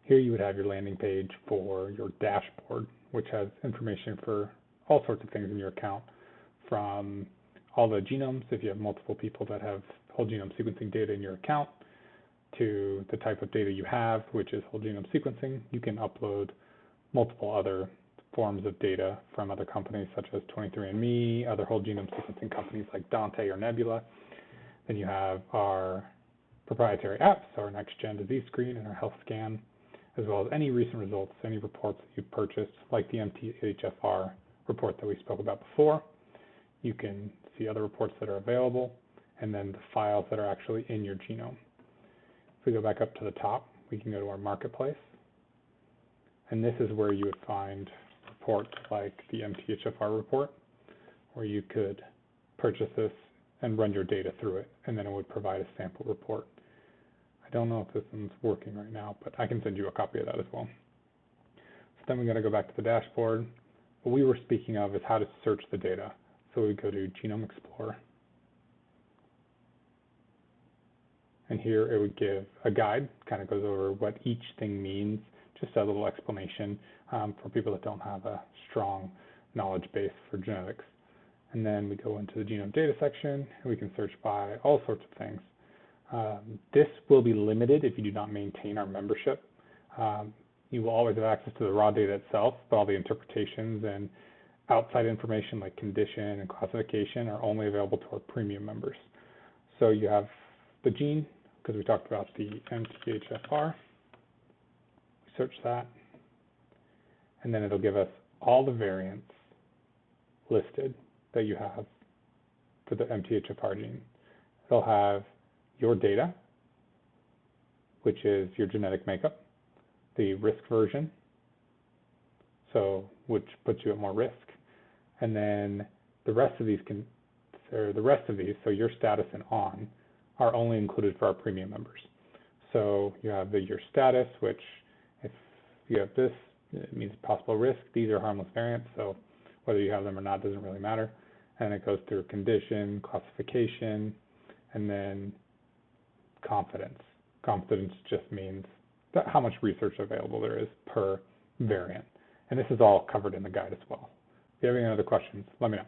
Here you would have your landing page for your dashboard, which has information for all sorts of things in your account, from all the genomes, if you have multiple people that have whole genome sequencing data in your account, to the type of data you have, which is whole genome sequencing. You can upload multiple other forms of data from other companies such as 23andMe, other whole genome sequencing companies like Dante or Nebula. Then you have our proprietary apps, our next-gen disease screen and our health scan, as well as any recent results, any reports that you've purchased, like the MTHFR report that we spoke about before. You can see other reports that are available, and then the files that are actually in your genome. If we go back up to the top, we can go to our marketplace, and this is where you would find reports like the MTHFR report, where you could purchase this and run your data through it, and then it would provide a sample report. I don't know if this one's working right now, but I can send you a copy of that as well. So then we're going to go back to the dashboard. What we were speaking of is how to search the data. So we go to Genome Explorer, and here it would give a guide, kind of goes over what each thing means, just a little explanation for people that don't have a strong knowledge base for genetics. And then we go into the genome data section, and we can search by all sorts of things. This will be limited if you do not maintain our membership. You will always have access to the raw data itself, but all the interpretations and outside information like condition and classification are only available to our premium members. So you have the gene, because we talked about the MTHFR. We search that, and then it'll give us all the variants listed that you have for the MTHFR gene. It'll have your data, which is your genetic makeup, the risk version, so which puts you at more risk, and then the rest of these so your status and on, are only included for our premium members. So you have your status, which if you have this, it means possible risk. These are harmless variants, so whether you have them or not doesn't really matter. And it goes through condition, classification, and then confidence. Confidence just means how much research available there is per variant. And this is all covered in the guide as well. If you have any other questions, let me know.